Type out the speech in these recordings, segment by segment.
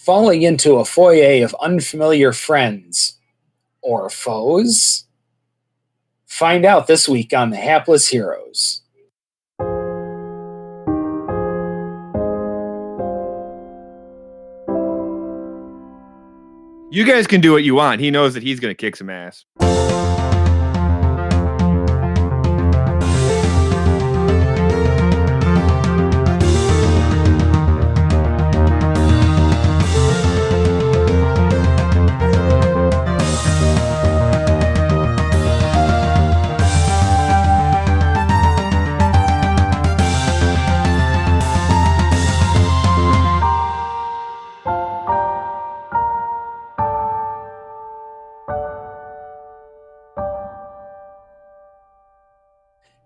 falling into a foyer of unfamiliar friends or foes? Find out this week on The Hapless Heroes. You guys can do what you want. He knows that he's going to kick some ass.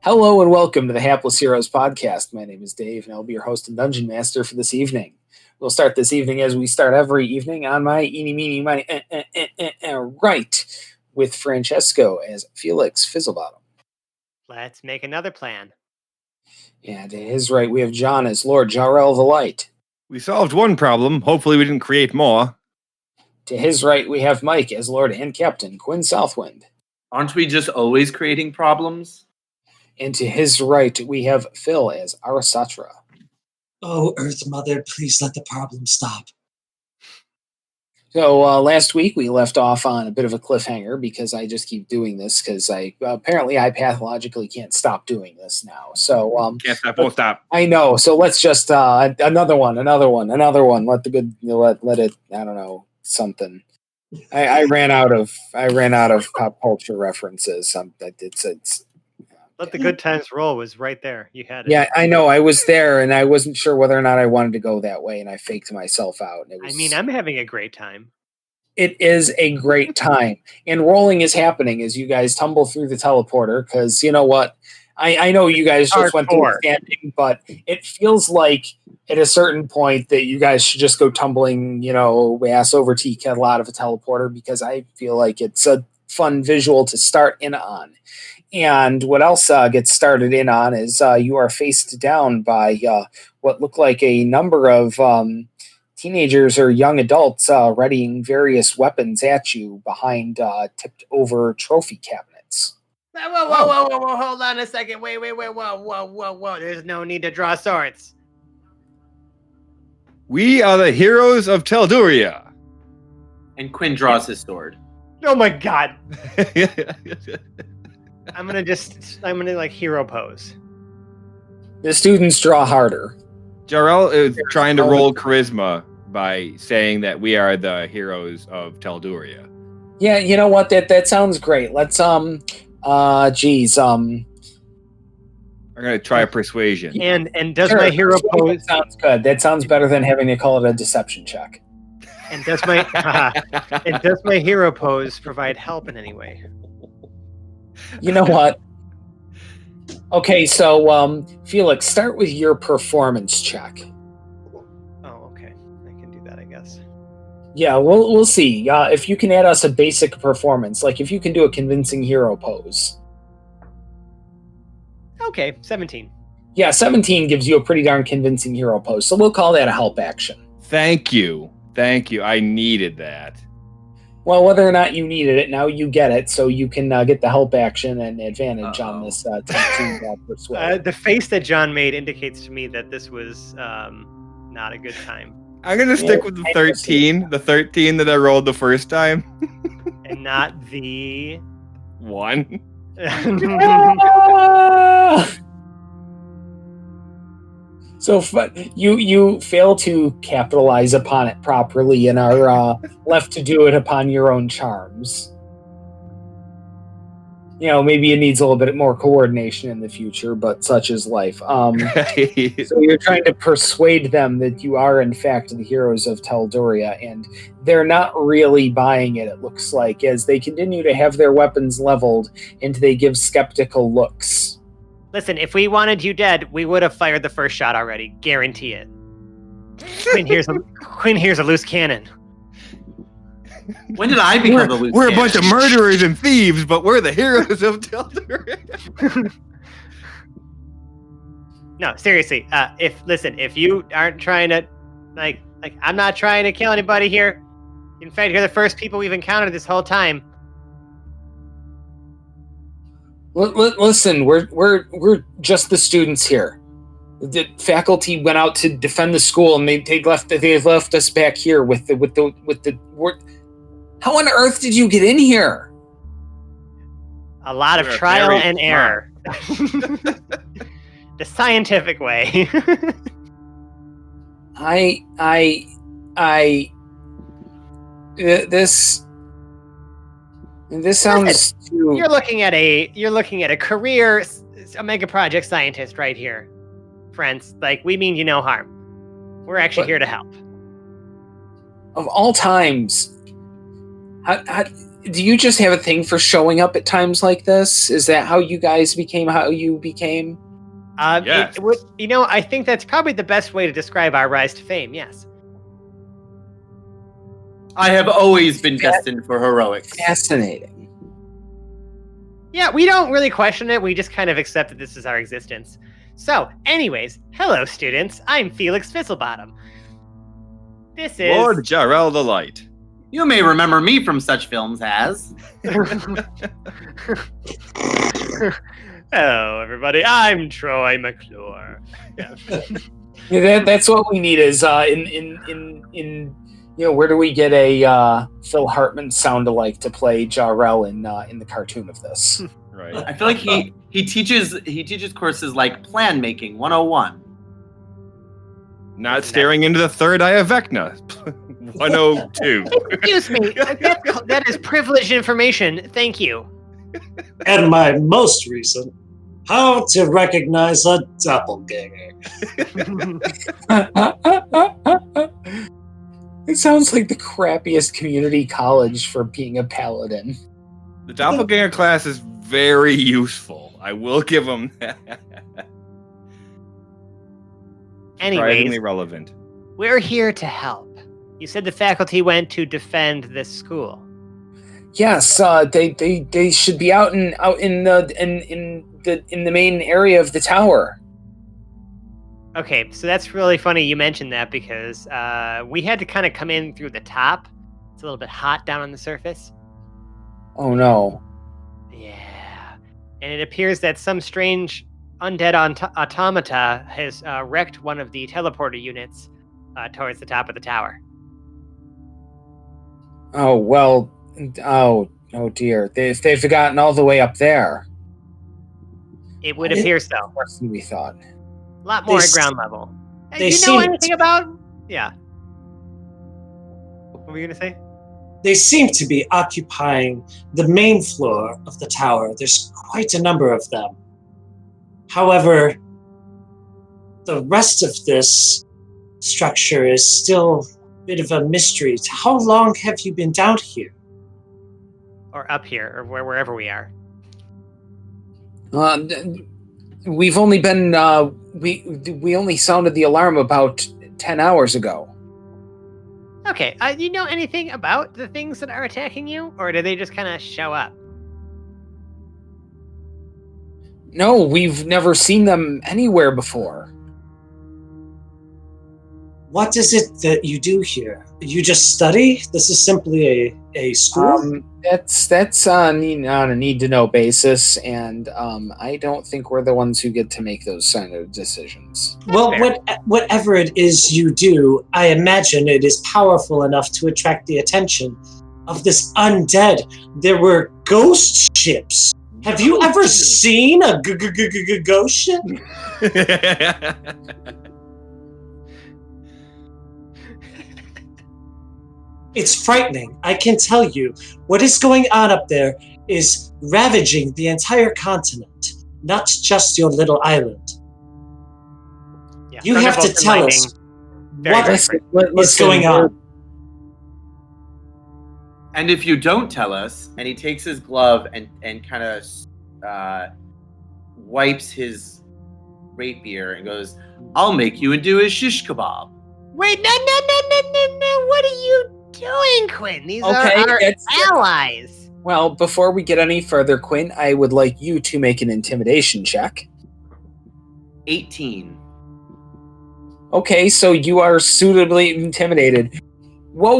Hello and welcome to the Hapless Heroes podcast. My name is Dave and I'll be your host and dungeon master for this evening. We'll start this evening as we start every evening on my eeny, meeny, miny, right with Francesco as Felix Fizzlebottom. Let's make another plan. And to his right, we have John as Lord Jarrell the Light. We solved one problem. Hopefully we didn't create more. To his right, we have Mike as Lord and Captain Quinn Southwind. Aren't we just always creating problems? And to his right, we have Phil as Arasatra. Oh, Earth Mother, please let the problem stop. So last week we left off on a bit of a cliffhanger because I just keep doing this because I pathologically can't stop doing this now. So Can't stop, won't stop. I know. So let's just another one. Let the good let it. I don't know, something. I ran out of pop culture references. It's Let the good times roll was right there. You had it. Yeah, I know. I was there, and I wasn't sure whether or not I wanted to go that way, and I faked myself out. I'm having a great time. It is a great time, and rolling is happening as you guys tumble through the teleporter. Because you know what, I know you guys just went through standing, but it feels like at a certain point that you guys should just go tumbling, ass over tea kettle out of a teleporter because I feel like it's a fun visual to start in on. And what else gets started in on is you are faced down by what look like a number of teenagers or young adults readying various weapons at you behind tipped over trophy cabinets. Whoa, hold on a second. Wait, whoa. There's no need to draw swords. We are the heroes of Telduria. And Quinn draws his sword. Oh my god. I'm gonna like hero pose. The students draw harder. Jarrell is trying to roll charisma by saying that we are the heroes of Telduria. Yeah, you know what? That sounds great. Let's I'm gonna try persuasion. And does my hero pose sounds good. That sounds better than having to call it a deception check. And does my hero pose provide help in any way? You know what? Okay, so Felix, start with your performance check. Oh, okay. I can do that, I guess. Yeah, we'll see. If you can add us a basic performance, like if you can do a convincing hero pose. Okay, 17. Yeah, 17 gives you a pretty darn convincing hero pose, so we'll call that a help action. Thank you. I needed that. Well, whether or not you needed it, now you get it, so you can get the help action and advantage on this persuade. The face that John made indicates to me that this was not a good time. I'm going to stick with the 13. The 13 that I rolled the first time. And not the... 1. So you fail to capitalize upon it properly and are left to do it upon your own charms. Maybe it needs a little bit more coordination in the future, but such is life. So you're trying to persuade them that you are, in fact, the heroes of Telduria, and they're not really buying it, it looks like, as they continue to have their weapons leveled and they give skeptical looks. Listen, if we wanted you dead, we would have fired the first shot already. Guarantee it. Quinn here's a loose cannon. When did I become the loose We're cannon? a bunch of murderers and thieves, but we're the heroes of Telduria. No, seriously. If you aren't trying to Like, I'm not trying to kill anybody here. In fact, you're the first people we've encountered this whole time. Listen, we're just the students here. The faculty went out to defend the school, and they've left us back here with the. How on earth did you get in here? A lot of trial and error. The scientific way. This sounds too... You're looking at a career mega project scientist right here, friends. Like, we mean you no harm. We're actually here to help. Of all times, how do you just have a thing for showing up at times like this? Is that how you guys became how you became? Yes. I think that's probably the best way to describe our rise to fame. Yes. I have always been destined for heroics. Fascinating. Yeah, we don't really question it. We just kind of accept that this is our existence. So, anyways, hello, students. I'm Felix Fizzlebottom. This is... Lord Jarrell the Light. You may remember me from such films as... Hello, everybody. I'm Troy McClure. Yeah, that's what we need is in where do we get a Phil Hartman sound-alike to play Jarrell in the cartoon of this? Right. I feel like he teaches courses like Plan Making 101. Not staring into the third eye of Vecna. 102. Excuse me. That is privileged information. Thank you. And my most recent, how to recognize a doppelganger. It sounds like the crappiest community college for being a paladin. The doppelganger class is very useful. I will give them that. Anyways, surprisingly relevant. We're here to help. You said the faculty went to defend this school. Yes, they should be out in the main area of the tower. Okay, so that's really funny you mentioned that because we had to kind of come in through the top. It's a little bit hot down on the surface. Oh no. Yeah. And it appears that some strange undead automata has wrecked one of the teleporter units towards the top of the tower. Oh, well, oh dear. They've gotten all the way up there. It would appear so. Worse than we thought. A lot more at ground level. Do you know seem anything about... Yeah. What were you going to say? They seem to be occupying the main floor of the tower. There's quite a number of them. However, the rest of this structure is still a bit of a mystery. How long have you been down here? Or up here, or wherever we are. We've only been... We only sounded the alarm about 10 hours ago. Okay, do you know anything about the things that are attacking you? Or do they just kind of show up? No, we've never seen them anywhere before. What is it that you do here? You just study? This is simply a school? That's on a need-to-know basis, and I don't think we're the ones who get to make those kind of decisions. Well, whatever it is you do, I imagine it is powerful enough to attract the attention of this undead. There were ghost ships. Have you ever seen a ghost ship? It's frightening. I can tell you, what is going on up there is ravaging the entire continent, not just your little island. Yeah, you have to tell us what's going on. And if you don't tell us, and he takes his glove and kind of wipes his rapier and goes, I'll make you into a shish kebab. Wait, no. What are you doing, Quinn? These are our allies. Well, before we get any further, Quinn, I would like you to make an intimidation check. 18. Okay, so you are suitably intimidated. Whoa.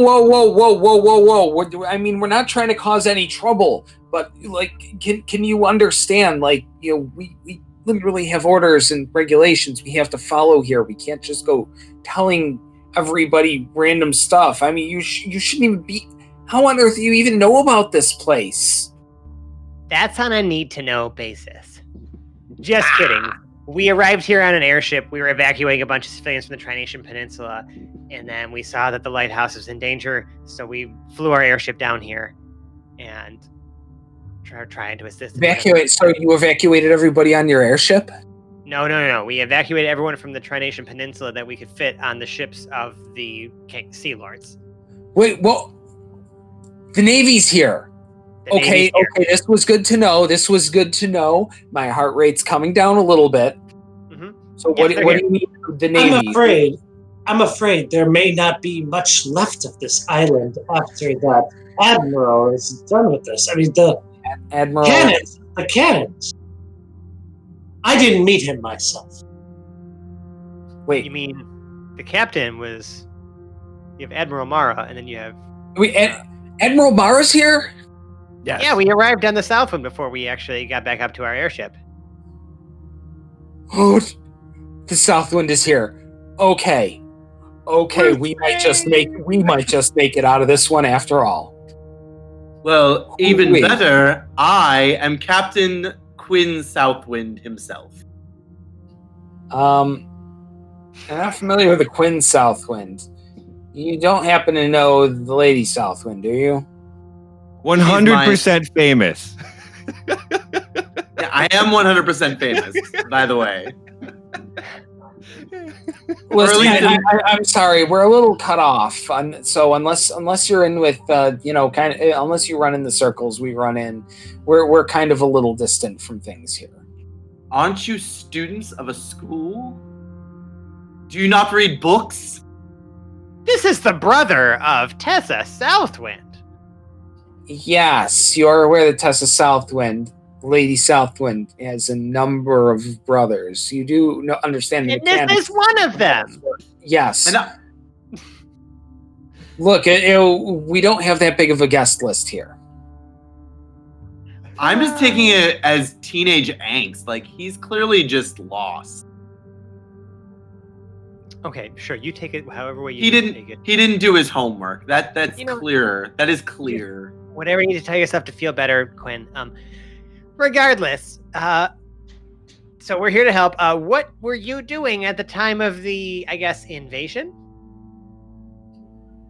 I mean, we're not trying to cause any trouble, but like, can you understand? Like, we literally have orders and regulations we have to follow here. We can't just go telling everybody random stuff. I mean, you shouldn't even be. How on earth do you even know about this place? That's on a need-to-know basis. Just kidding. We arrived here on an airship. We were evacuating a bunch of civilians from the Tri-Nation Peninsula, and then we saw that the lighthouse was in danger, so we flew our airship down here and trying to assist. Evacuate? So you evacuated everybody on your airship? No. We evacuated everyone from the Tri-Nation Peninsula that we could fit on the ships of the Sea Lords. Wait, well, the Navy's here. Okay, this was good to know. My heart rate's coming down a little bit. Mm-hmm. So what do you mean the Navy? I'm afraid there may not be much left of this island after that Admiral is done with this. I mean, the cannons. I didn't meet him myself. Wait. You mean the captain was... You have Admiral Mara, and then you have... Wait, Admiral Mara's here? Yes. Yeah, we arrived on the Southwind before we actually got back up to our airship. Oh, the Southwind is here. Okay, we might just make it out of this one after all. Well, even better, I am Captain Quinn Southwind himself. I'm not familiar with the Quinn Southwind. You don't happen to know the Lady Southwind, do you? 100% famous. Yeah, I am 100% famous, by the way. Listen, I'm sorry, we're a little cut off. So unless you're in with, unless you run in the circles we run in, we're kind of a little distant from things here. Aren't you students of a school? Do you not read books? This is the brother of Tessa Southwind. Yes, you're aware that Tessa Southwind, Lady Southwind, has a number of brothers. You do understand the mechanics. This is one of them. Yes. Look, we don't have that big of a guest list here. I'm just taking it as teenage angst. Like, he's clearly just lost. Okay, sure. You take it however way you take it. He didn't do his homework. That's clear. That is clear. Whatever you need to tell yourself to feel better, Quinn. Regardless, so we're here to help. What were you doing at the time of the, I guess, invasion?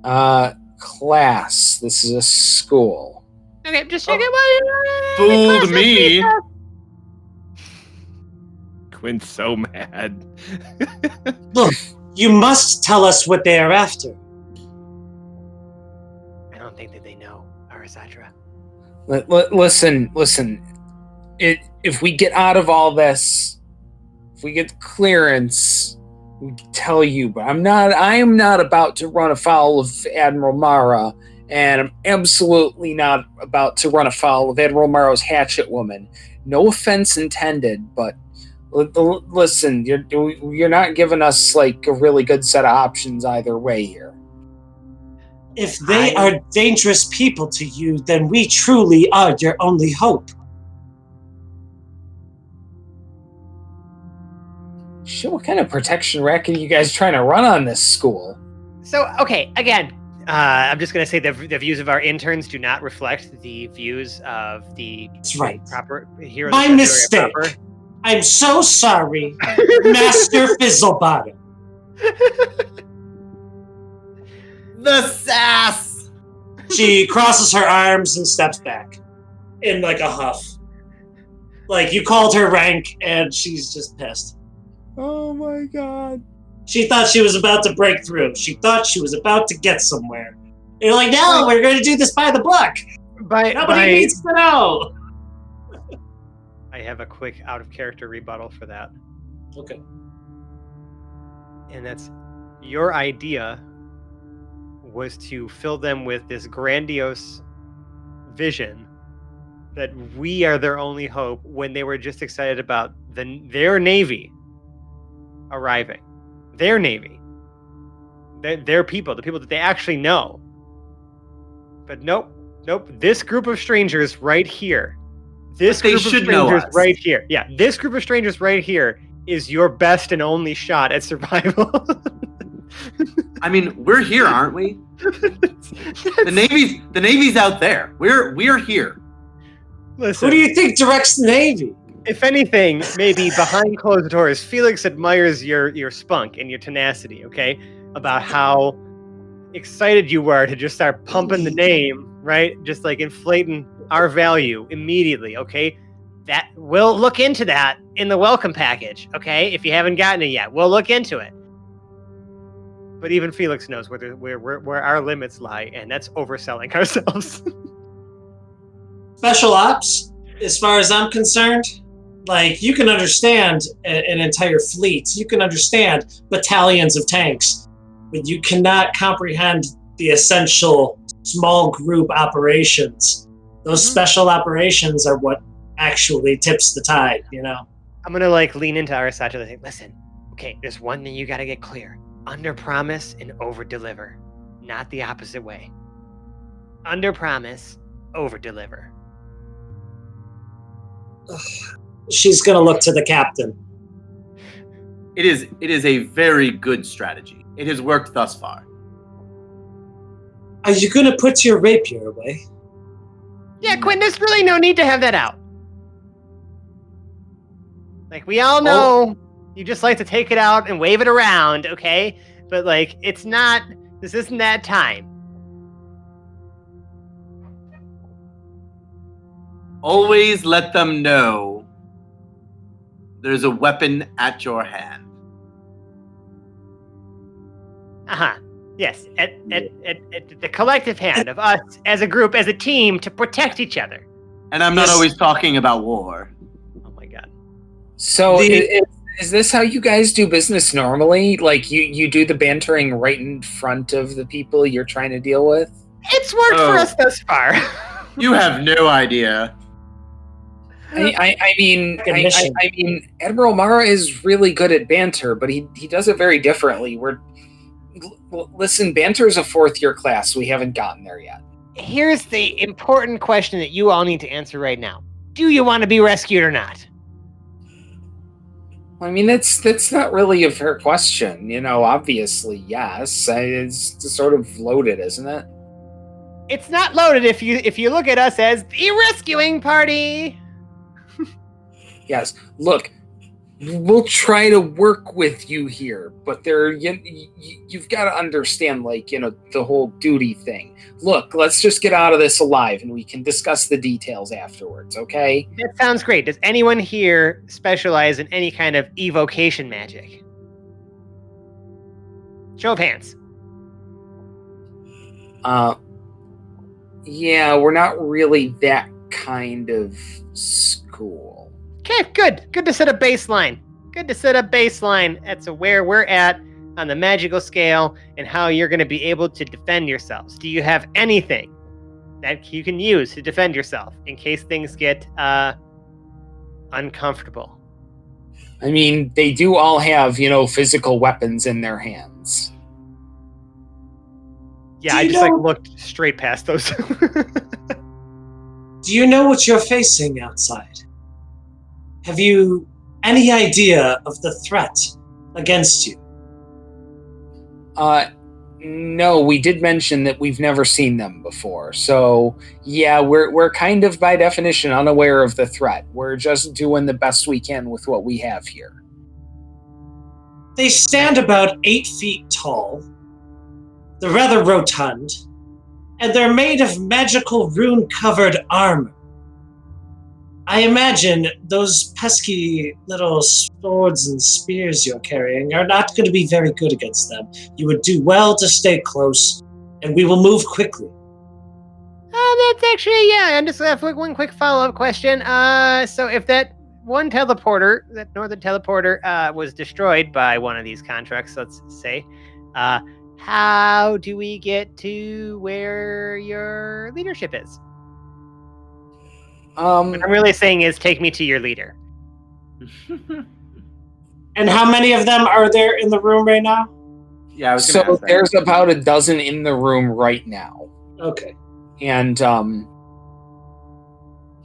Class. This is a school. Okay, just check it. Fooled me. Quinn's so mad. Look, you must tell us what they are after. I don't think that they know, Arasatra. Listen. If we get out of all this, if we get clearance, we can tell you. But I am not about to run afoul of Admiral Mara, and I'm absolutely not about to run afoul of Admiral Mara's hatchet woman. No offense intended, but listen, you're not giving us like a really good set of options either way here. If they are dangerous people to you, then we truly are your only hope. Shit, what kind of protection racket are you guys trying to run on this school? So, okay, again, I'm just going to say the views of our interns do not reflect the views of the proper heroes. My mistake. I'm so sorry, Master Fizzlebottom. The sass! She crosses her arms and steps back in like a huff. Like, you called her rank and she's just pissed. Oh my god. She thought she was about to break through. She thought she was about to get somewhere. And you're like, no, we're going to do this by the book. Nobody needs to know. I have a quick out-of-character rebuttal for that. Okay. And that's, your idea was to fill them with this grandiose vision that we are their only hope when they were just excited about their navy arriving. their navy, their people, the people that they actually know. But nope. This group of strangers right here. This But they group of should know strangers us. right here. Yeah, this group of strangers right here is your best and only shot at survival. I mean, we're here, aren't we? The Navy's out there. We're here. Listen, Who do you think directs the Navy? if anything, maybe behind closed doors, Felix admires your spunk and your tenacity, okay? About how excited you were to just start pumping the name, right? Just like inflating our value immediately, okay? That we'll look into that in the welcome package, okay? If you haven't gotten it yet, we'll look into it. But even Felix knows where our limits lie, and that's overselling ourselves. Special ops, as far as I'm concerned, like, you can understand an entire fleet. You can understand battalions of tanks, but you cannot comprehend the essential small group operations. Those special operations are what actually tips the tide, you know? I'm gonna like lean into Arasato and think, listen, okay, there's one thing you gotta get clear. Under promise and over deliver. Not the opposite way. Under promise, over deliver. She's gonna look to the captain. It is a very good strategy. It has worked thus far. Are you gonna put your rapier away? Yeah, Quinn, there's really no need to have that out. Like, we all know you just like to take it out and wave it around, okay? But, like, this isn't that time. Always let them know there's a weapon at your hand. Uh-huh. Yes, at the collective hand of us as a group, as a team, to protect each other. And I'm not always talking about war. Oh my god. So is this how you guys do business normally? Like, you do the bantering right in front of the people you're trying to deal with? It's worked for us thus far. You have no idea. I mean, Admiral Mara is really good at banter, but he does it very differently. Listen, banter is a 4th-year class. We haven't gotten there yet. Here's the important question that you all need to answer right now. Do you want to be rescued or not? I mean, that's not really a fair question. You know, obviously, yes. It's sort of loaded, isn't it? It's not loaded if you look at us as the rescuing party. Yes. Look, we'll try to work with you here, but you've got to understand, like, you know, the whole duty thing. Look, let's just get out of this alive, and we can discuss the details afterwards, okay? That sounds great. Does anyone here specialize in any kind of evocation magic? Show of hands. Yeah, we're not really that kind of school. Okay, good. Good to set a baseline. That's where we're at on the magical scale and how you're going to be able to defend yourselves. Do you have anything that you can use to defend yourself in case things get uncomfortable? I mean, they do all have, you know, physical weapons in their hands. Yeah, I just looked straight past those. Do you know what you're facing outside? Have you any idea of the threat against you? No, we did mention that we've never seen them before. So, yeah, we're kind of by definition unaware of the threat. We're just doing the best we can with what we have here. They stand about 8 feet tall. They're rather rotund, and they're made of magical rune-covered armor. I imagine those pesky little swords and spears you're carrying are not going to be very good against them. You would do well to stay close, and we will move quickly. That's actually, yeah, and just have one quick follow-up question. So if that one teleporter, that northern teleporter, was destroyed by one of these contracts, let's say, how do we get to where your leadership is? What I'm really saying is, take me to your leader. And how many of them are there in the room right now? Yeah, I was gonna So ask that. there's about a dozen in the room right now. Okay. And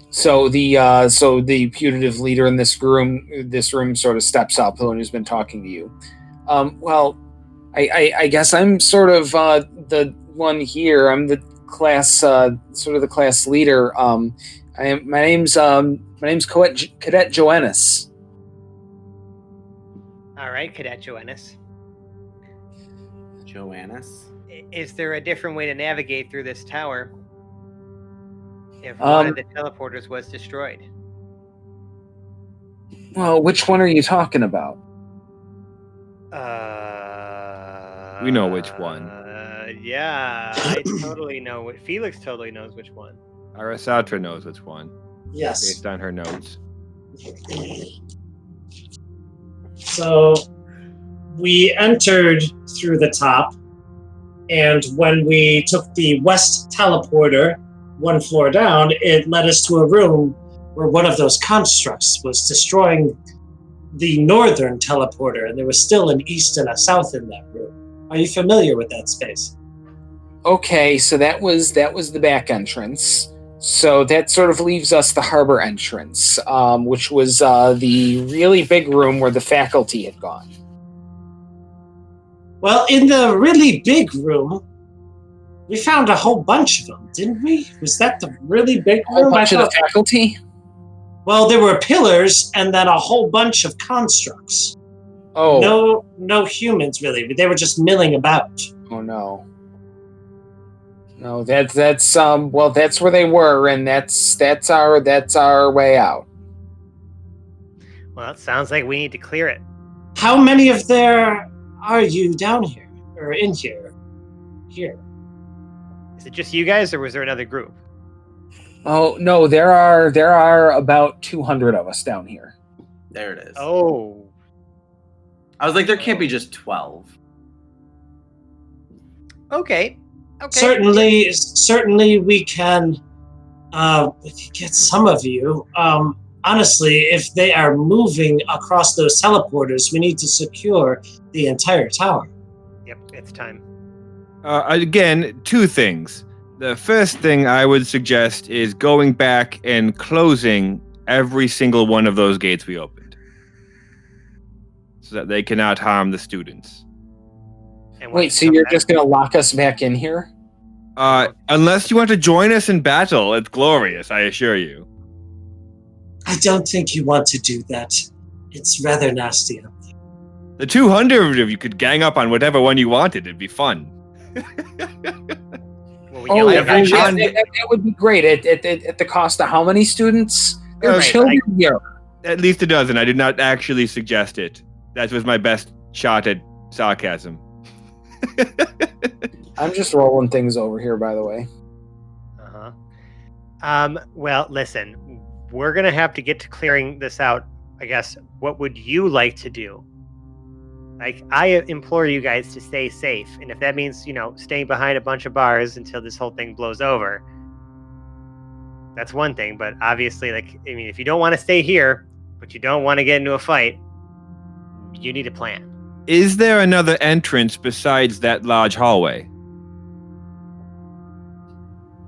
so the putative leader in this room sort of steps up, the one who's been talking to you. Well, I guess I'm sort of the one here. I'm the class, sort of the class leader. My name's Cadet Joannis. All right, Cadet Joannis. Joannis? Is there a different way to navigate through this tower if one of the teleporters was destroyed? Well, which one are you talking about? We know which one. Yeah, I totally know. Felix totally knows which one. Arasatra knows which one. Yes. Based on her notes. So we entered through the top, and when we took the west teleporter one floor down, it led us to a room where one of those constructs was destroying the northern teleporter, and there was still an east and a south in that room. Are you familiar with that space? Okay, so that was the back entrance. So that sort of leaves us the harbor entrance, which was the really big room where the faculty had gone. Well, in the really big room, we found a whole bunch of them, didn't we? Was that the really big room? A whole bunch of the faculty? Well, there were pillars and then a whole bunch of constructs. Oh. No humans, really. They were just milling about. Oh, no. No, that's well, that's where they were, and that's our way out. Well, it sounds like we need to clear it. How many of there are you down here or in here? Here. Is it just you guys, or was there another group? Oh no, there are about 200 of us down here. There it is. Oh, I was like, there can't be just 12. okay. Certainly we can get some of you. Honestly, if they are moving across those teleporters, we need to secure the entire tower. Yep, it's time. Again, two things. The first thing I would suggest is going back and closing every single one of those gates we opened, so that they cannot harm the students. And Wait, so you're just going to lock us back in here? Unless you want to join us in battle, it's glorious, I assure you. I don't think you want to do that. It's rather nasty up there. The 200 of you could gang up on whatever one you wanted. It'd be fun. Well, that would be great. At the cost of how many students? There are children here. At least a dozen. I did not actually suggest it. That was my best shot at sarcasm. I'm just rolling things over here, by the way. Well, listen, we're gonna have to get to clearing this out. I guess. What would you like to do? Like, I implore you guys to stay safe, and if that means, staying behind a bunch of bars until this whole thing blows over, that's one thing. But obviously, if you don't want to stay here, but you don't want to get into a fight, you need a plan. Is there another entrance besides that large hallway?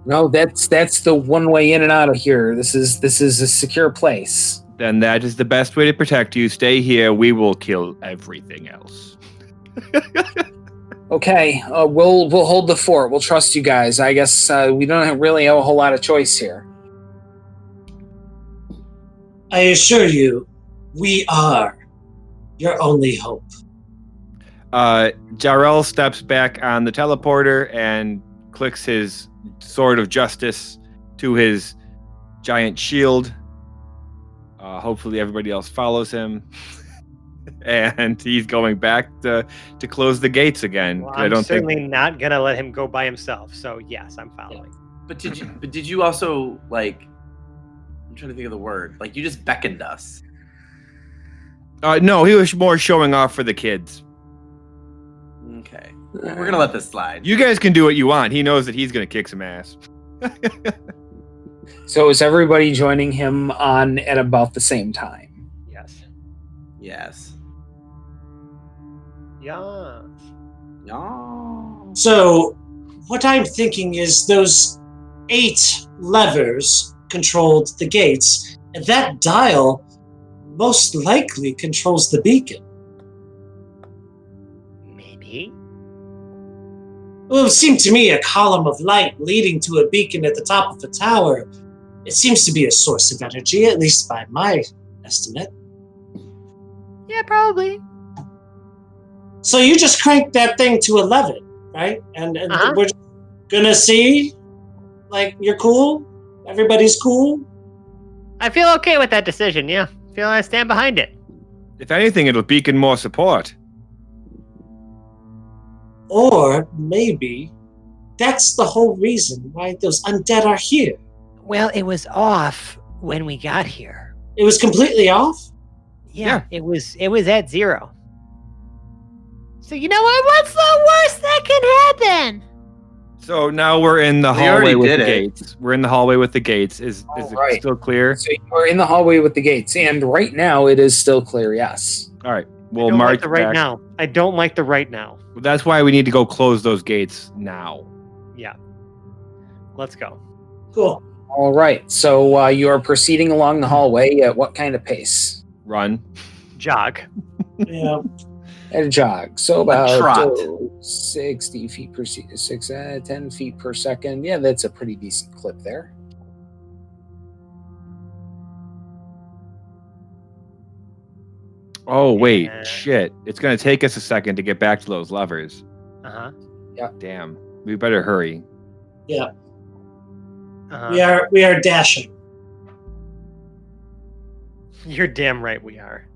No, that's the one way in and out of here. This is a secure place. Then that is the best way to protect you. Stay here. We will kill everything else. Okay, we'll hold the fort. We'll trust you guys. I guess we don't really have a whole lot of choice here. I assure you, we are your only hope. Jarrell steps back on the teleporter and clicks his sword of justice to his giant shield. Hopefully everybody else follows him. And he's going back to close the gates again. Well, I'm certainly not going to let him go by himself. So, yes, I'm following. But did you also, I'm trying to think of the word. You just beckoned us. No, he was more showing off for the kids. Okay. We're going to let this slide. You guys can do what you want. He knows that he's going to kick some ass. So is everybody joining him on at about the same time? Yes. Yes. Yeah. No. So, what I'm thinking is those 8 levers controlled the gates, and that dial most likely controls the beacon. Maybe. Well, it seemed to me a column of light leading to a beacon at the top of a tower. It seems to be a source of energy, at least by my estimate. Yeah, probably. So you just cranked that thing to 11, right? And we're just gonna see, like, you're cool? Everybody's cool? I feel okay with that decision, yeah. I feel I stand behind it. If anything, it'll beacon more support. Or maybe that's the whole reason why those undead are here. Well, it was off when we got here. It was completely off? Yeah. It was at 0. So you know what? What's the worst that can happen? So now we're in the We hallway already with did the it. gates. We're in the hallway with the gates. Is it right. still clear? So you're in the hallway with the gates, and right now it is still clear, yes. All right. I We'll don't march like the right back. now. I don't like the right now. That's why we need to go close those gates now. Yeah. Let's go. Cool. All right, so you are proceeding along the hallway at what kind of pace? Run. Jog. Yeah. At a jog. So about trot. 60 feet per 10 feet per second. Yeah, that's a pretty decent clip there. Oh, wait. Yeah. Shit. It's going to take us a second to get back to those levers. Uh-huh. Damn. We better hurry. Yeah. Uh-huh. We are dashing. You're damn right we are.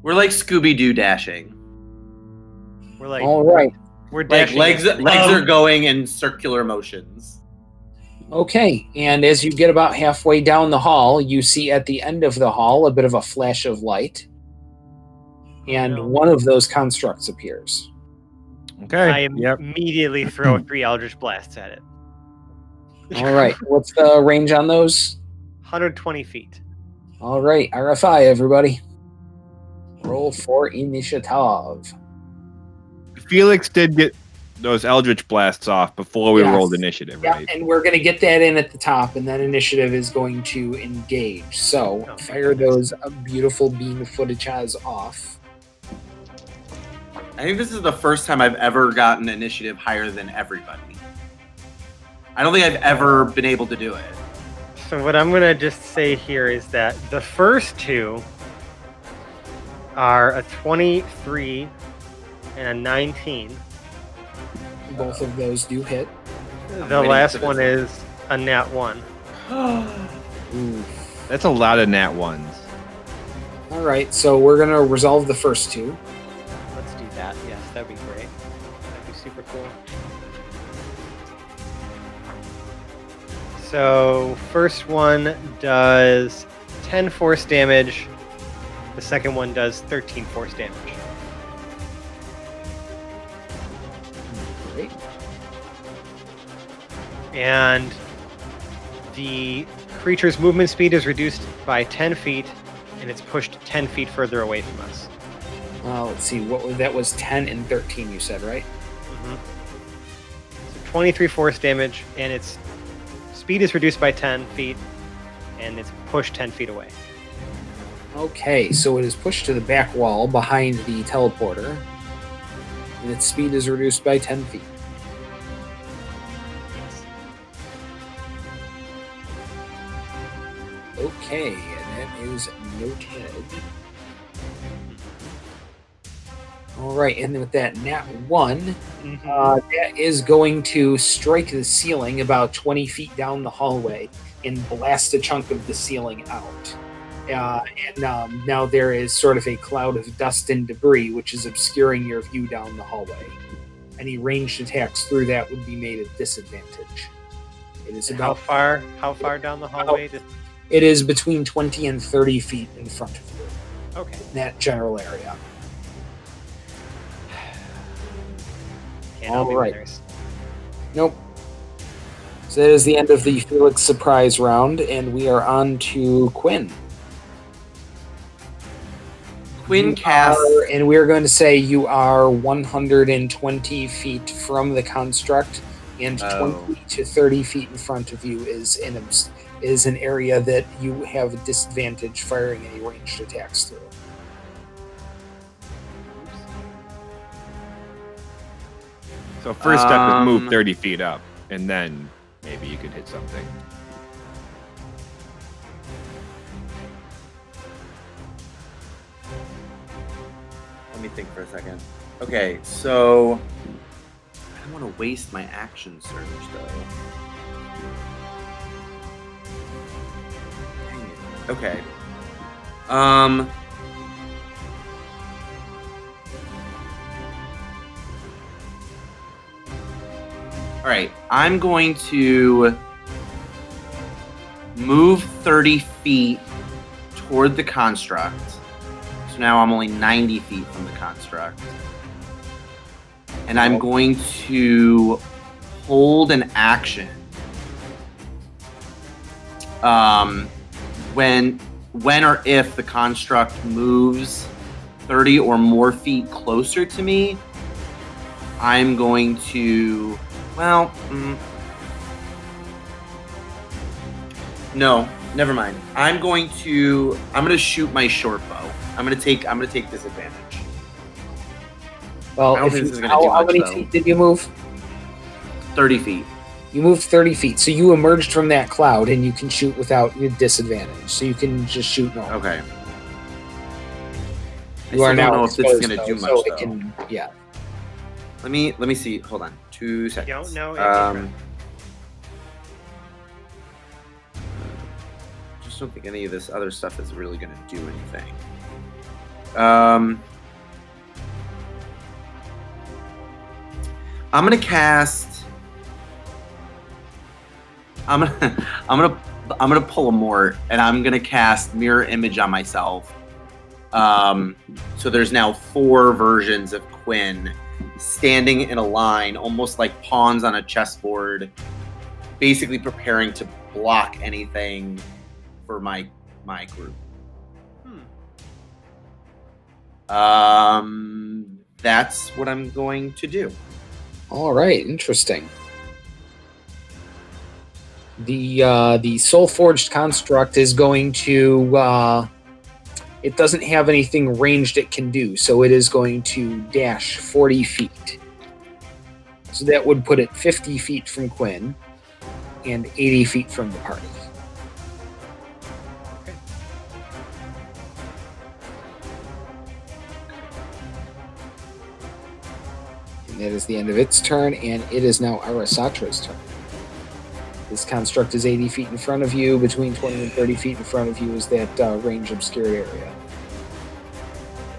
We're like Scooby-Doo dashing. We're like All right. we're Like dashing. legs are going in circular motions. Okay, and as you get about halfway down the hall, you see at the end of the hall a bit of a flash of light, and no. one of those constructs appears. Okay. I Yep. immediately throw 3 Eldritch Blasts at it. All right, what's the range on those? 120 feet. All right, RFI, everybody. Roll for initiative. Felix did get those Eldritch Blasts off before we Yes. rolled initiative, Yeah, right? and we're going to get that in at the top, and then initiative is going to engage. So Oh, fire those beautiful beam footages off. I think this is the first time I've ever gotten initiative higher than everybody. I don't think I've ever been able to do it. So what I'm gonna just say here is that the first 2 are a 23 and a 19. Both of those do hit. The waiting last for this one one. is a nat 1. Ooh. That's a lot of nat ones. All right, so we're going to resolve the first 2. Let's do that. Yes, that'd be great. That'd be super cool. So first one does 10 force damage. The second one does 13 force damage. Great. And the creature's movement speed is reduced by 10 feet, and it's pushed 10 feet further away from us. Let's see, that was 10 and 13, you said, right? So 23 force damage, and its speed is reduced by 10 feet, and it's pushed 10 feet away. Okay, so it is pushed to the back wall behind the teleporter, and its speed is reduced by 10 feet. Okay, that is noted. All right, and with that nat 1, that is going to strike the ceiling about 20 feet down the hallway and blast a chunk of the ceiling out. And now there is sort of a cloud of dust and debris, which is obscuring your view down the hallway. Any ranged attacks through that would be made at disadvantage. It is And about how far down the hallway? it is between 20 and 30 feet in front of you, Okay. in that general area. Can't all be Alright. winners. Nope. So that is the end of the Felix surprise round, and we are on to Quinn. Quinn casts... And we're going to say you are 120 feet from the construct, and 20 to 30 feet in front of you is an area that you have a disadvantage firing any ranged attacks through. So first step is move 30 feet up, and then maybe you could hit something. Let me think for a second. Okay, so I don't want to waste my action surge though. Dang it. Okay. All right, I'm going to move 30 feet toward the construct. So now I'm only 90 feet from the construct. And I'm going to hold an action when or if the construct moves 30 or more feet closer to me, I'm going to, no, never mind. I'm going to shoot my short bow. I'm gonna take disadvantage. Well, how many feet did you move? 30 feet. You moved 30 feet, so you emerged from that cloud, and you can shoot without your disadvantage. So you can just shoot normal. Okay. You are now I don't know if this is gonna do much. So it can, yeah. Let me see. Hold on, 2 seconds. Don't know. Just don't think any of this other stuff is really gonna do anything. I'm gonna cast. I'm gonna pull a mort, and I'm gonna cast mirror image on myself. So there's now 4 versions of Quinn standing in a line, almost like pawns on a chessboard, basically preparing to block anything for my group. That's what I'm going to do. All right, interesting. The Soul Forged construct is going to. It doesn't have anything ranged it can do, so it is going to dash 40 feet. So that would put it 50 feet from Quinn and 80 feet from the party. And that is the end of its turn, and it is now Arasatra's turn. This construct is 80 feet in front of you. Between 20 and 30 feet in front of you is that range obscured area.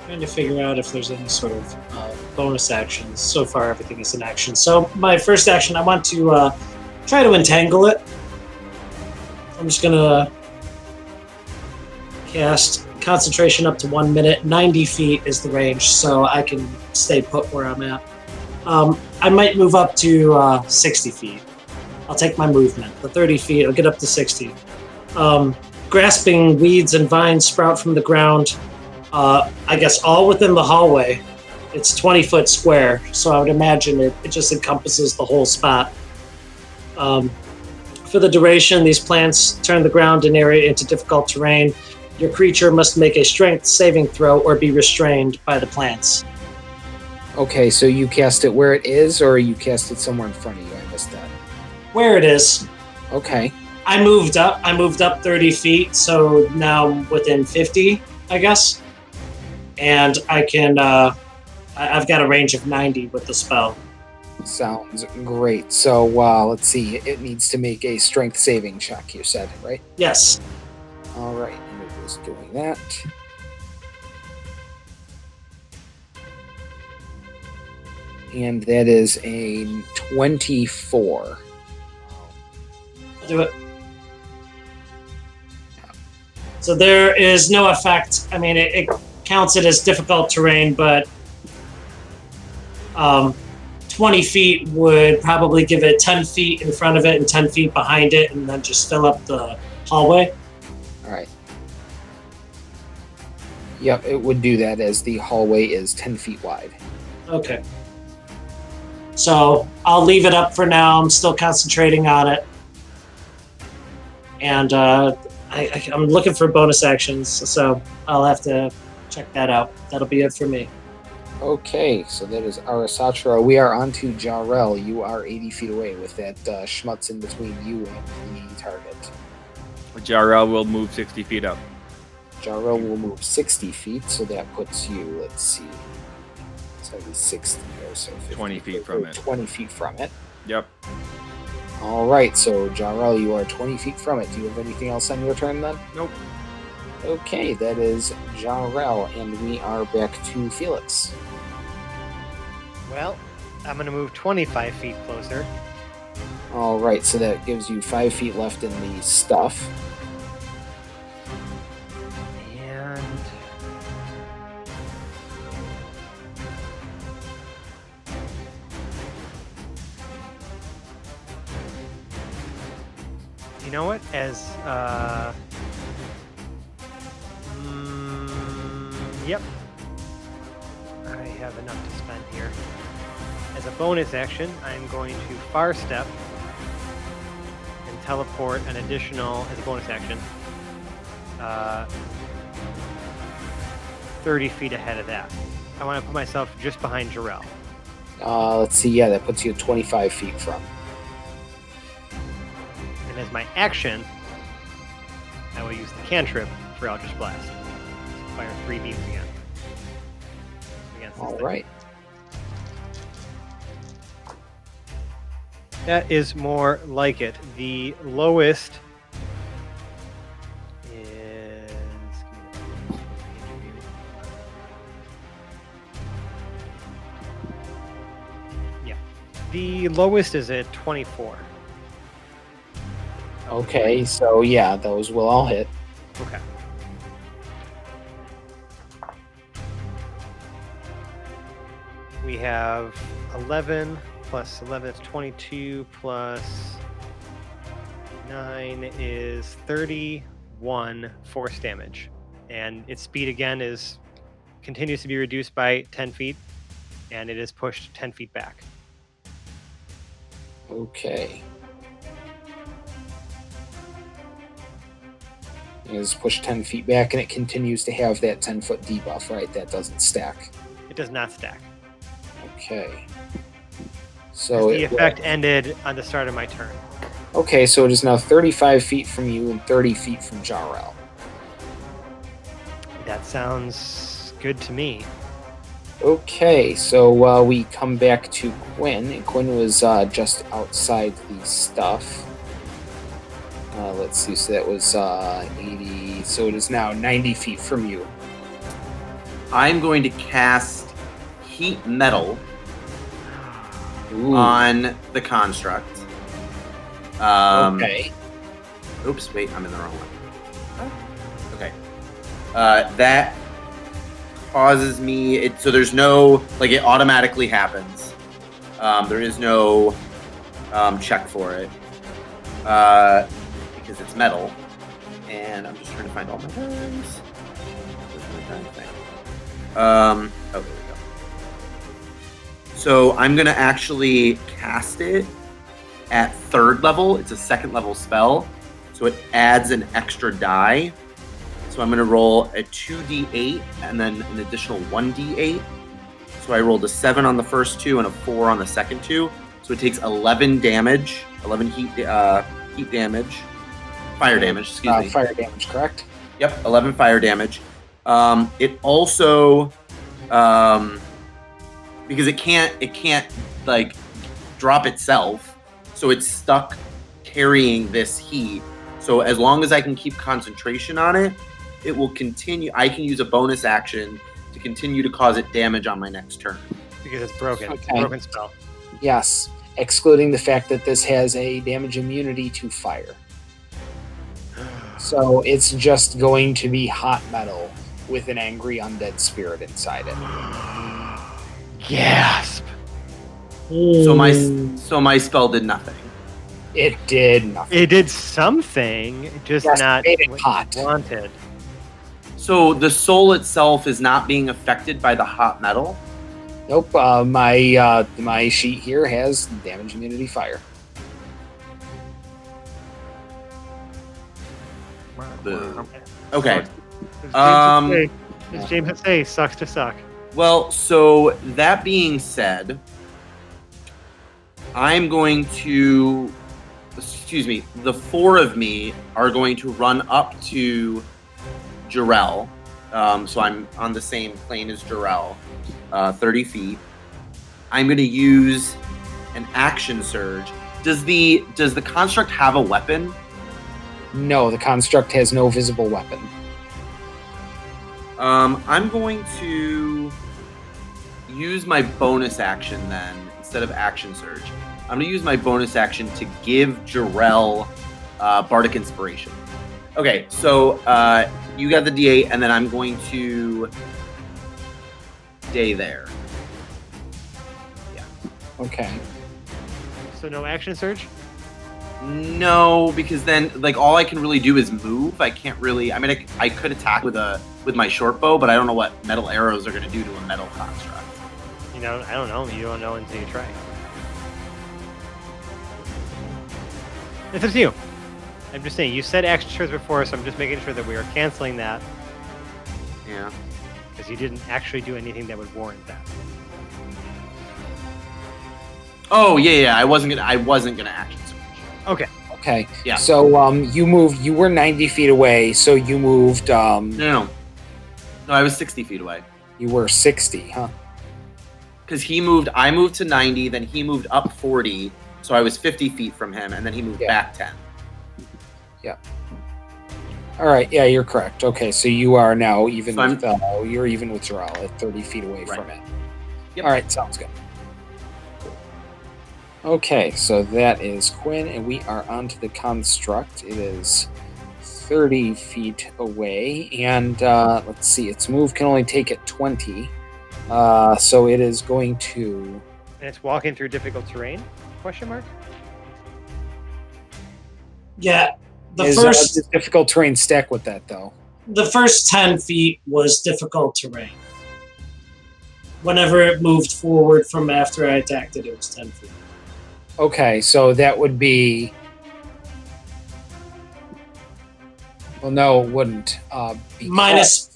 Trying to figure out if there's any sort of bonus actions. So far, everything is an action. So my first action, I want to try to entangle it. I'm just going to cast concentration up to 1 minute. 90 feet is the range, so I can stay put where I'm at. I might move up to 60 feet. I'll take my movement. The 30 feet, I'll get up to 60. Grasping weeds and vines sprout from the ground, I guess all within the hallway. It's 20-foot square, so I would imagine it just encompasses the whole spot. For the duration, these plants turn the ground and area into difficult terrain. Your creature must make a strength saving throw or be restrained by the plants. Okay, so you cast it where it is, or you cast it somewhere in front of you? I missed that. Where it is. Okay. I moved up 30 feet, so now I'm within 50, I guess. And I can, I've got a range of 90 with the spell. Sounds great. So, let's see. It needs to make a strength saving check, you said, right? Yes. All right, and it is doing that. And that is a 24. I'll do it. So there is no effect. I mean, it counts it as difficult terrain, but 20 feet would probably give it 10 feet in front of it and 10 feet behind it, and then just fill up the hallway. All right. Yep, it would do that as the hallway is 10 feet wide. Okay. So I'll leave it up for now. I'm still concentrating on it. And I'm looking for bonus actions, so I'll have to check that out. That'll be it for me. Okay, so that is Arasatra. We are on to Jarrell. You are 80 feet away with that schmutz in between you and the target. Jarrell will move 60 feet up. Jarrell will move 60 feet, so that puts you, let's see, so 60 or so. 20 feet from it. 20 feet from it. Yep. All right, so Jarrell, you are 20 feet from it. Do you have anything else on your turn then? Nope. Okay, that is Jarrell, and we are back to Felix. Well, I'm going to move 25 feet closer. All right, so that gives you 5 feet left in the stuff. And you know what? As yep, I have enough to spend here. As a bonus action, I'm going to far step and teleport an additional, as a bonus action, 30 feet ahead of that. I want to put myself just behind Jarrell. Let's see, yeah, that puts you 25 feet from. And as my action, I will use the cantrip for Eldritch Blast. Fire 3 beams again. All right. That is more like it. The lowest is... Yeah. The lowest is at 24. Okay, so yeah, those will all hit. Okay. We have 11 plus 11 is 22 plus 9 is 31 force damage. And its speed again continues to be reduced by 10 feet, and it is pushed 10 feet back. Okay. It is pushed 10 feet back, and it continues to have that 10-foot debuff, right? That doesn't stack. It does not stack. Okay. So the effect ended on the start of my turn. Okay, so it is now 35 feet from you and 30 feet from Jarrell. That sounds good to me. Okay, so we come back to Quinn, and Quinn was just outside the stuff. Let's see, so that was 80, so it is now 90 feet from you. I'm going to cast Heat Metal Ooh. on the construct. Okay. Oops, wait, I'm in the wrong one. Okay. That causes me... so there's no... Like, it automatically happens. There is no check for it. Because it's metal. And I'm just trying to find all my dice. Where's my die thing? Oh, there we go. So I'm going to actually cast it at 3rd level. It's a 2nd level spell. So it adds an extra die. So I'm going to roll a 2d8 and then an additional 1d8. So I rolled a 7 on the first 2 and a 4 on the second 2. So it takes 11 damage, 11 heat damage. Fire damage, excuse me. Fire damage, correct? Yep, 11 fire damage. It also, because it can't like drop itself, so it's stuck carrying this heat. So as long as I can keep concentration on it, it will continue. I can use a bonus action to continue to cause it damage on my next turn. Because it's broken. Okay. It's a broken spell. Yes, excluding the fact that this has a damage immunity to fire. So it's just going to be hot metal with an angry undead spirit inside it. Gasp! So my spell did nothing. It did nothing. It did something, just Yes, not made it what hot. you wanted. So the soul itself is not being affected by the hot metal? Nope. My sheet here has damage immunity fire. Okay. As James would say, sucks to suck. Well, so that being said, I'm going to, the four of me are going to run up to Jarrell. So I'm on the same plane as Jarrell, 30 feet. I'm going to use an action surge. Does the construct have a weapon? No, the construct has no visible weapon. I'm going to use my bonus action then, instead of action surge. I'm going to use my bonus action to give Jarrell Bardic Inspiration. Okay, so you got the D8, and then I'm going to stay there. Yeah. Okay. So no action surge? No, because then all I can really do is move. I can't really. I mean, I could attack with my short bow, but I don't know what metal arrows are going to do to a metal construct. I don't know. You don't know until you try. It's up to you. I'm just saying, you said action surge before, so I'm just making sure that we are canceling that. Yeah. Because you didn't actually do anything that would warrant that. Oh yeah. I wasn't gonna action surge. Okay. Yeah. So you moved. You were 90 feet away. So you moved. No, I was 60 feet away. You were 60, huh? Because I moved to 90, then he moved up 40, so I was 50 feet from him, and then he moved back 10. Yeah. All right. Yeah, you're correct. Okay, so you are now even So with you're even with Jarrell at 30 feet away from it. Yep. All right, sounds good. Okay, so that is Quinn, and we are onto the construct. It is 30 feet away, and let's see, its move can only take it 20. So it is going to... And it's walking through difficult terrain? Question mark? Yeah, Does difficult terrain stack with that, though? The first 10 feet was difficult terrain. Whenever it moved forward from after I attacked it, it was 10 feet. Okay, so that would be... Well, no, it wouldn't. Minus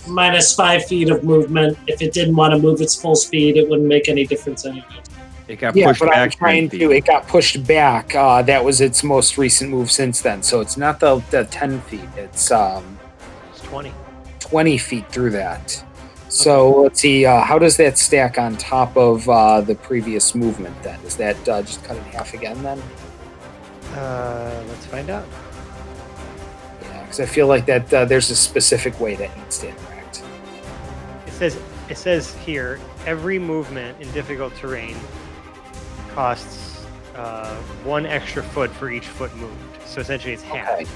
5 feet of movement. If it didn't want to move its full speed, it wouldn't make any difference anyway. It got pushed back. I'm trying to. It got pushed back. That was its most recent move since then. So it's not the 10 feet. It's 20. 20 feet through that. So let's see. How does that stack on top of the previous movement? Then is that just cut in half again? Then Let's find out. Yeah, because I feel like that there's a specific way that needs to interact. It says here, every movement in difficult terrain costs 1 extra foot for each foot moved. So essentially it's half. Okay.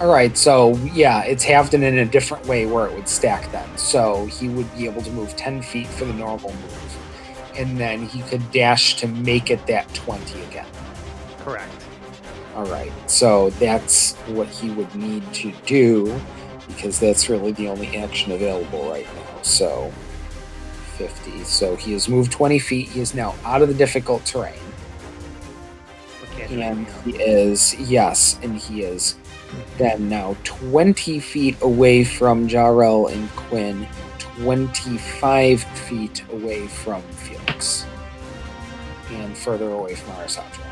All right, so yeah, it's halved in a different way where it would stack then. So he would be able to move 10 feet for the normal move, and then he could dash to make it that 20 again. Correct. All right, so that's what he would need to do, because that's really the only action available right now. So 50. So he has moved 20 feet. He is now out of the difficult terrain. Okay. And he is, then now 20 feet away from Jarrell and Quinn, 25 feet away from Felix, and further away from Arasatra.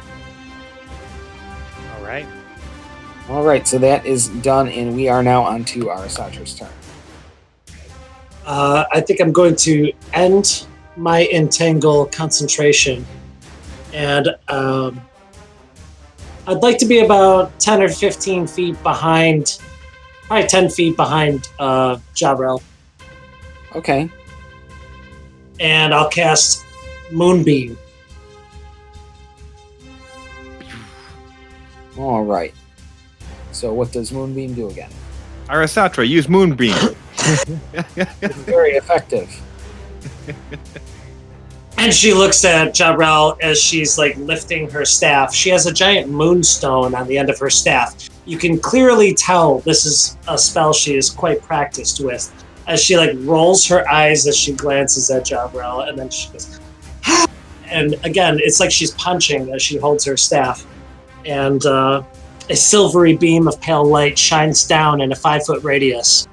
All right, so that is done, and we are now on to Arasatra's turn. I think I'm going to end my entangle concentration, and I'd like to be about 10 or 15 feet behind, probably 10 feet behind Jarrell. Okay. And I'll cast Moonbeam. All right. So what does Moonbeam do again? Arasatra, use Moonbeam. It's very effective. And she looks at Jarrell as she's like lifting her staff. She has a giant moonstone on the end of her staff. You can clearly tell this is a spell she is quite practiced with, as she like rolls her eyes as she glances at Javrel, and then she goes, and again, it's like she's punching as she holds her staff, and a silvery beam of pale light shines down in a 5-foot radius,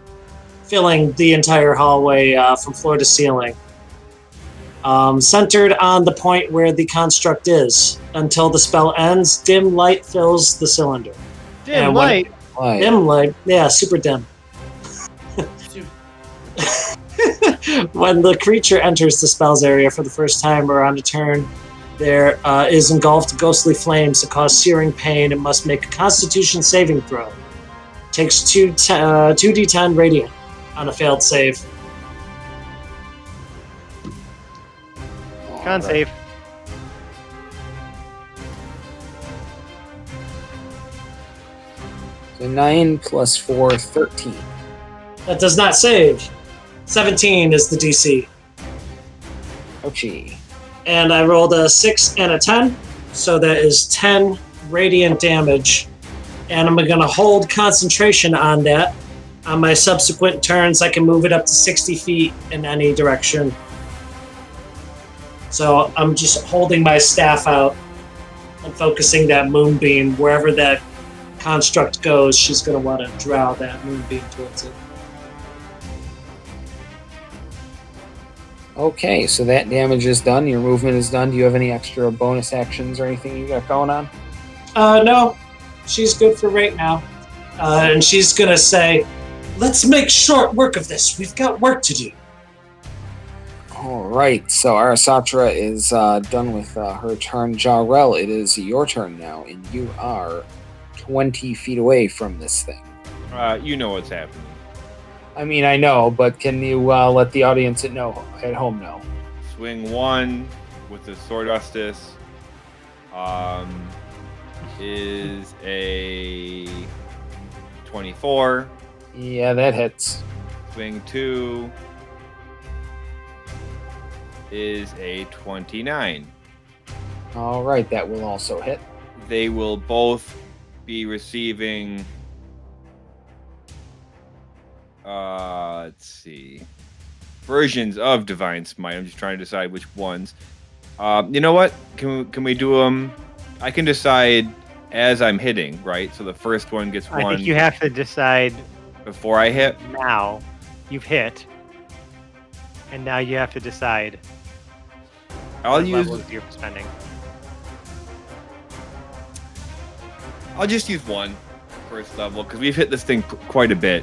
filling the entire hallway from floor to ceiling. Centered on the point where the construct is. Until the spell ends, dim light fills the cylinder. Dim light? Dim light, yeah, super dim. When the creature enters the spell's area for the first time or on a turn, there is engulfed ghostly flames that cause searing pain and must make a Constitution saving throw. Takes 2d10 radiant on a failed save. Con save. So 9 plus 4, 13. That does not save. 17 is the DC. Ouchie. And I rolled a 6 and a 10, so that is 10 radiant damage. And I'm going to hold concentration on that. On my subsequent turns, I can move it up to 60 feet in any direction. So I'm just holding my staff out and focusing that moonbeam. Wherever that construct goes, she's going to want to draw that moonbeam towards it. Okay, so that damage is done. Your movement is done. Do you have any extra bonus actions or anything you got going on? No, she's good for right now. And she's going to say, let's make short work of this. We've got work to do. All right, so Arasatra is done with her turn. Jarrell, it is your turn now, and you are 20 feet away from this thing. You know what's happening. I mean, I know, but can you let the audience at home know? Swing 1 with the Sword Justice is a 24. Yeah, that hits. Swing 2 is a 29. All right, that will also hit. They will both be receiving... let's see. Versions of Divine Smite. I'm just trying to decide which ones. You know what? Can we do them? I can decide as I'm hitting, right? So the first one gets 1. I think you have to decide before I hit. Now you've hit, and now you have to decide. I'll use. You're spending. I'll just use 1 first level because we've hit this thing quite a bit.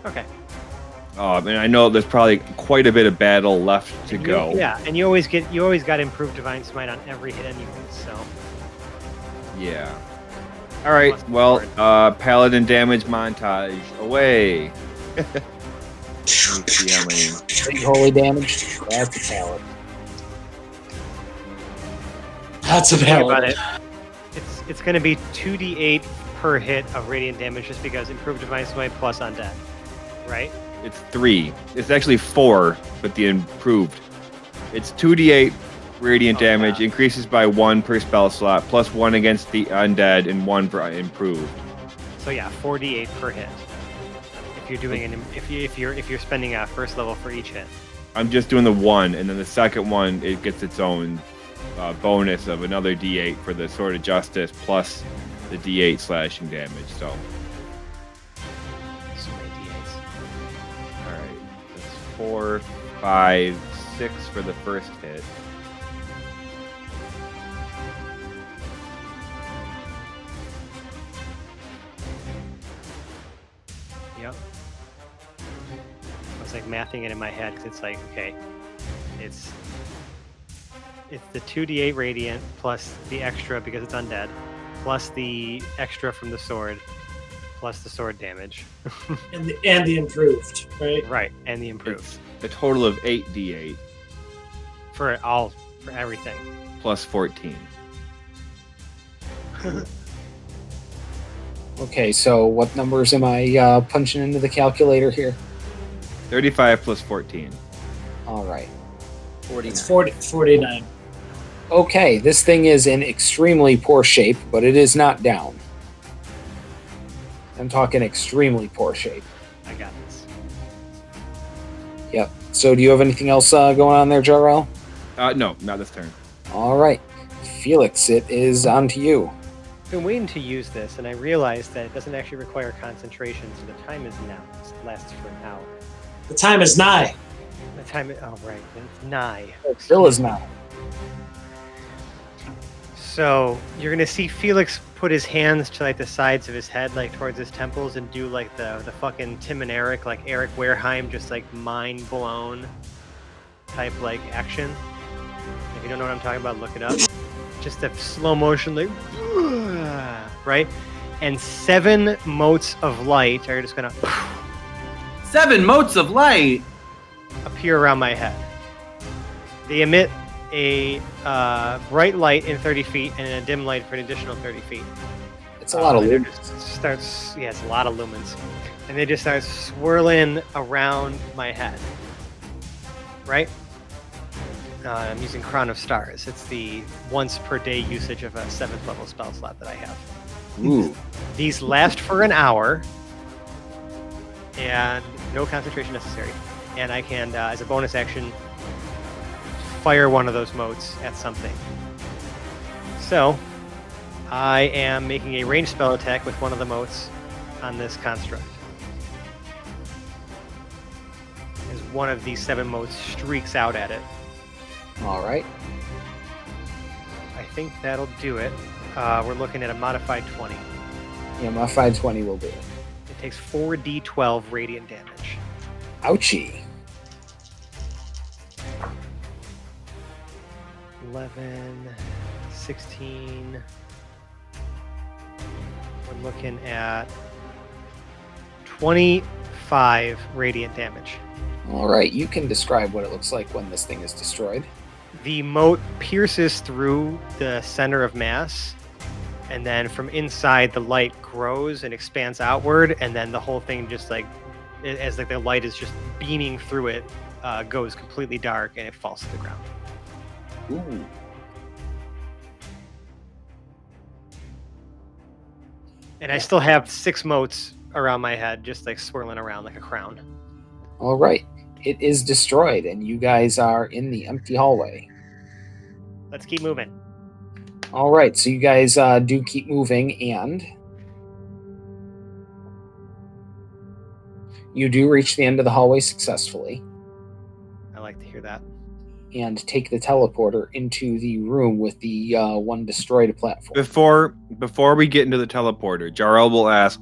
Okay. And I know there's probably quite a bit of battle left to go. Yeah, and you always got improved Divine Smite on every hit anyway, so. Yeah. All right. Well, Paladin damage montage away. Let me see how many. Big holy damage. That's a Paladin. That's a Paladin. It's going to be 2d8 per hit of radiant damage just because improved Divine Smite plus undead. Right? It's 3. It's actually 4, but the improved. It's 2d8 radiant damage, increases by 1 per spell slot, plus 1 against the undead and 1 for improved. So yeah, 4d8 per hit. If you're doing if you're spending a first level for each hit. I'm just doing the 1, and then the second one it gets its own bonus of another d8 for the Sword of Justice plus the d8 slashing damage. So. Alright, that's 4, 5, 6 for the first hit. Yep. I was like mathing it in my head because it's like, okay, it's the 2d8 radiant plus the extra because it's undead, plus the extra from the sword, plus the sword damage. and the improved, right? Right, and the improved. It's a total of 8d8. For everything. Plus 14. Okay, so what numbers am I punching into the calculator here? 35 plus 14. All right. 49. It's 49. Okay, this thing is in extremely poor shape, but it is not down. I'm talking extremely poor shape. I got this. Yep. So do you have anything else going on there, Jarrell? No, not this turn. All right. Felix, it is on to you. I've been waiting to use this, and I realized that it doesn't actually require concentration, so the time is now. It lasts for an hour. The time is nigh. The time is... Oh, right. It's nigh. It still is now. So you're going to see Felix put his hands to, like, the sides of his head, like, towards his temples, and do, like, the fucking Tim and Eric, like, Eric Wareheim, just, like, mind-blown type, like, action. If you don't know what I'm talking about, look it up. Just a slow motion, like, right? And 7 motes of light are just gonna 7 motes of light appear around my head. They emit a bright light in 30 feet and a dim light for an additional 30 feet. It's a lot of lumens. It's a lot of lumens. And they just start swirling around my head. Right? I'm using Crown of Stars. It's the once per day usage of a 7th level spell slot that I have. Ooh. These last for an hour, and no concentration necessary. And I can, as a bonus action, fire one of those motes at something. So, I am making a ranged spell attack with one of the motes on this construct. As one of these 7 motes streaks out at it. All right. I think that'll do it. We're looking at a modified 20. Yeah, my 520 will do it. It takes 4d12 radiant damage. Ouchie. 11, 16. We're looking at 25 radiant damage. All right, you can describe what it looks like when this thing is destroyed. The mote pierces through the center of mass, and then from inside the light grows and expands outward, and then the whole thing just like, as like the light is just beaming through it, goes completely dark and it falls to the ground. Ooh. And I still have 6 motes around my head, just like swirling around like a crown. All right. It is destroyed, and you guys are in the empty hallway. Let's keep moving. All right, so you guys do keep moving, and you do reach the end of the hallway successfully. I like to hear that. And take the teleporter into the room with the one destroyed platform. Before we get into the teleporter, Jarrell will ask,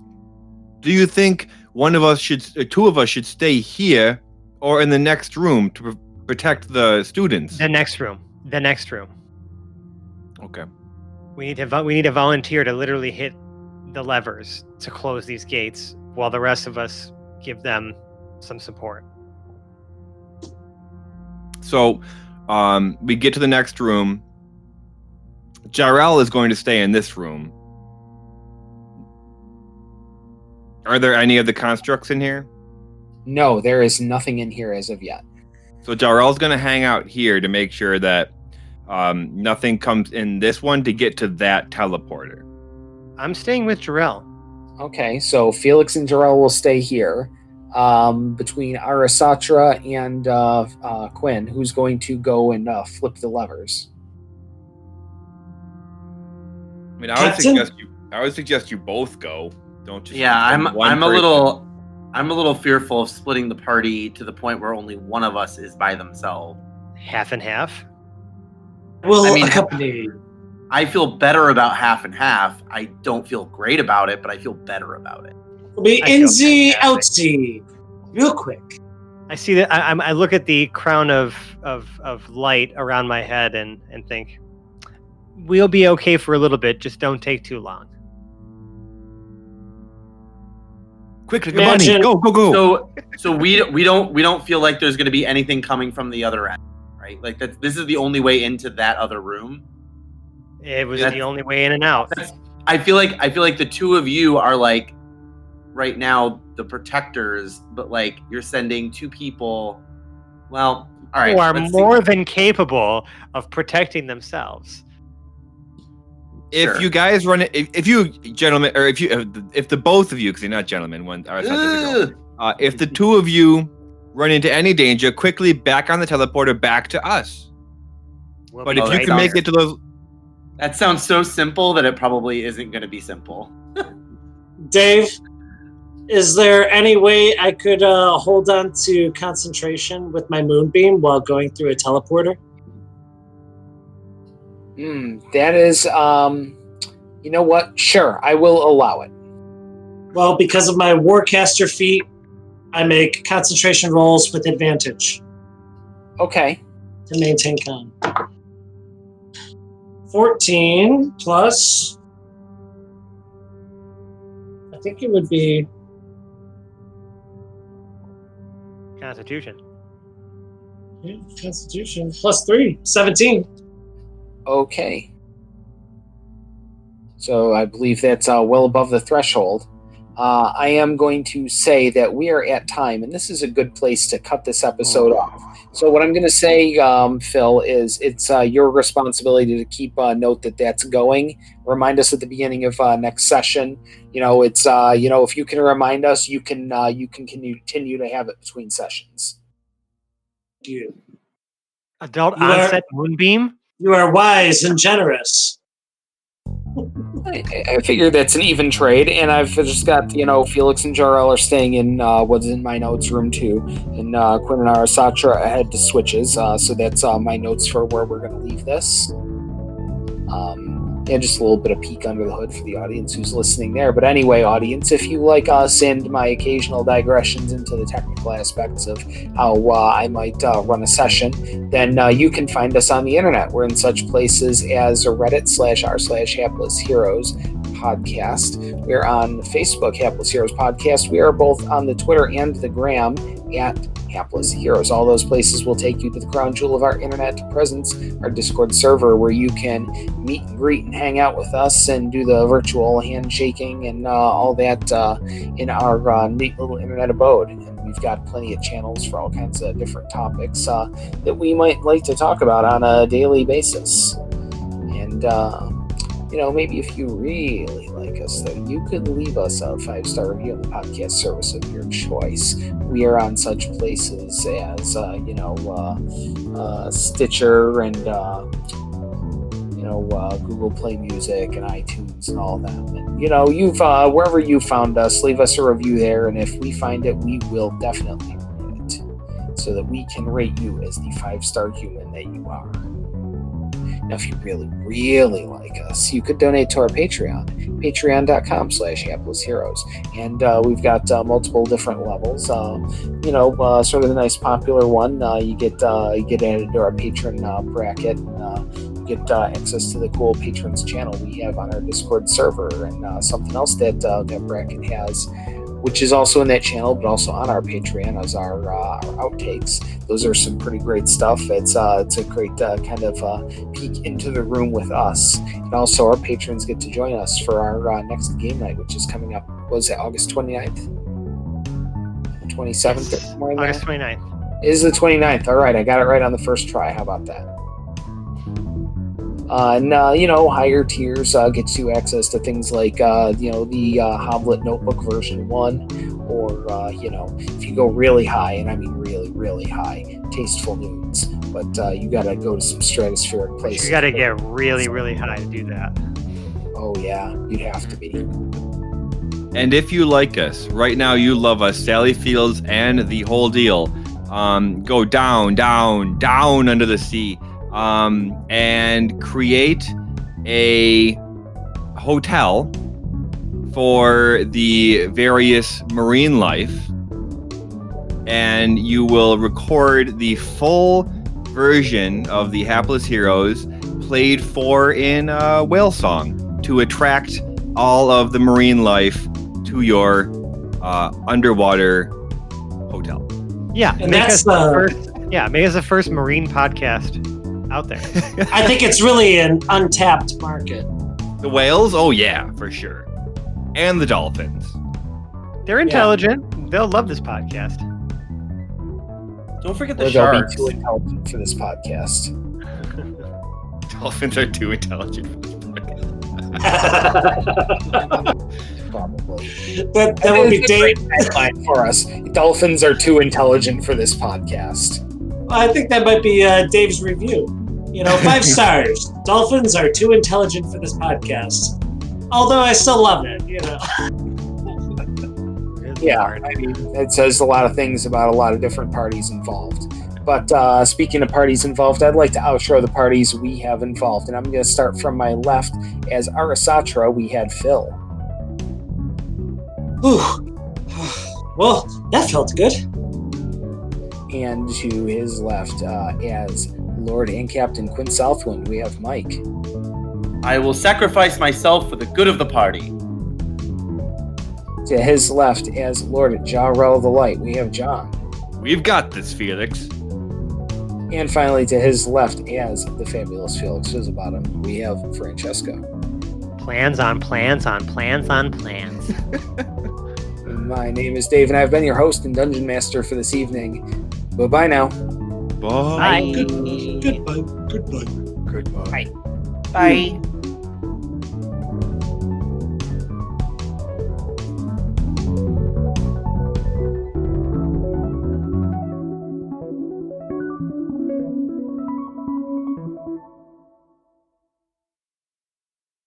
do you think two of us should stay here or in the next room to protect the students? The next room. Okay. We need a volunteer to literally hit the levers to close these gates while the rest of us give them some support. So we get to the next room. Jarrell is going to stay in this room. Are there any of the constructs in here? No, there is nothing in here as of yet. So Jarrell's going to hang out here to make sure that nothing comes in this one to get to that teleporter. I'm staying with Jarrell. Okay, so Felix and Jarrell will stay here. Between Arasatra and Quinn, who's going to go and flip the levers. I mean, I would suggest you both go. Don't just. Yeah, I'm a little fearful of splitting the party to the point where only one of us is by themselves. Half and half. Will accompany. I feel better about half and half. I don't feel great about it, but I feel better about it. We'll be in the outsy, real quick. I see that. I look at the crown of light around my head and think, we'll be okay for a little bit. Just don't take too long. Quickly, money, go. So we don't feel like there's going to be anything coming from the other end, right? Like this is the only way into that other room. It was the only way in and out. I feel like the two of you are like right now the protectors, but like you're sending 2 people. Well, all right, who are more than capable of protecting themselves. If Sure. you guys run it, if you gentlemen, or if the both of you, because you're not gentlemen, if the two of you run into any danger, quickly back on the teleporter back to us. But if you can make it to those, that sounds so simple that it probably isn't going to be simple. Dave, is there any way I could hold on to concentration with my moonbeam while going through a teleporter? That is, you know what? Sure, I will allow it. Well, because of my Warcaster feat, I make concentration rolls with advantage. Okay. To maintain con. 14 plus... I think it would be... Constitution. Yeah, Constitution. Plus 3. 17. Okay. So I believe that's well above the threshold. I am going to say that we are at time, and this is a good place to cut this episode off. So what I'm going to say, Phil, is it's your responsibility to keep note that that's going. Remind us at the beginning of next session. It's if you can remind us, you can continue to have it between sessions. You. Adult onset moonbeam. You are wise and generous. I figured that's an even trade, and I've just got, Felix and Jarrell are staying in what's in my notes room too, and Quinn and Arasatra head to switches, so that's my notes for where we're going to leave this. Just a little bit of peek under the hood for the audience who's listening there. But anyway, audience, if you like us and my occasional digressions into the technical aspects of how I might run a session, then you can find us on the internet. We're in such places as Reddit/r/Hapless Heroes podcast. We're on Facebook, Hapless Heroes Podcast. We are both on the Twitter and the Gram at Hapless Heroes. All those places will take you to the crown jewel of our internet presence, our Discord server, where you can meet and greet and hang out with us and do the virtual handshaking and all that in our neat little internet abode. And we've got plenty of channels for all kinds of different topics that we might like to talk about on a daily basis. And maybe if you really like us, though, you could leave us a 5-star review on the podcast service of your choice. We are on such places as, Stitcher and, Google Play Music and iTunes and all that. And, you've wherever you found us, leave us a review there, and if we find it, we will definitely read it so that we can rate you as the 5-star human that you are. Now, if you really, really like us, you could donate to our Patreon, patreon.com/Hapless Heroes. And we've got multiple different levels. Sort of the nice popular one, you get added to our patron bracket. You get access to the cool patrons channel we have on our Discord server. And something else that bracket has, which is also in that channel, but also on our Patreon, as our outtakes. Those are some pretty great stuff. It's a great kind of peek into the room with us. And also our patrons get to join us for our next game night, which is coming up, was it August 29th? 27th? Yes, August 29th. It is the 29th. All right, I got it right on the first try. How about that? Higher tiers get you access to things like, the Hoblet Notebook version 1, or, if you go really high, and I mean really, really high, Tasteful Nudes. But you got to go to some stratospheric places. You got to get really, really high to do that. Oh, yeah, you'd have to be. And if you like us, right now you love us, Sally Fields and the whole deal, go down, down, down under the sea. And create a hotel for the various marine life, and you will record the full version of the Hapless Heroes played for in whale song to attract all of the marine life to your underwater hotel. Yeah, And make that's us the first marine podcast out there. I think it's really an untapped market. The whales? Oh yeah, for sure. And the dolphins. They're intelligent. They'll love this podcast. Don't forget the They'll sharks. be too intelligent for this podcast. Dolphins are too intelligent for this podcast. Probably. That would be Dave. Tagline for us. Dolphins are too intelligent for this podcast. I think that might be Dave's review. 5 stars. Dolphins are too intelligent for this podcast. Although I still love it, Yeah, I mean, it says a lot of things about a lot of different parties involved. But speaking of parties involved, I'd like to outro the parties we have involved. And I'm going to start from my left. As Arasatra, we had Phil. Whew. Well, that felt good. And to his left, as Lord and Captain Quinn Southwind, we have Mike. I will sacrifice myself for the good of the party. To his left, as Lord Jarrell the Light, we have John. We've got this, Felix. And finally, to his left, as the fabulous Felix Fizzlebottom, we have Francesco. Plans on plans on plans on plans. My name is Dave, and I've been your host and Dungeon Master for this evening. Bye-bye now. Bye. Bye. Goodbye. Goodbye. Bye. Bye.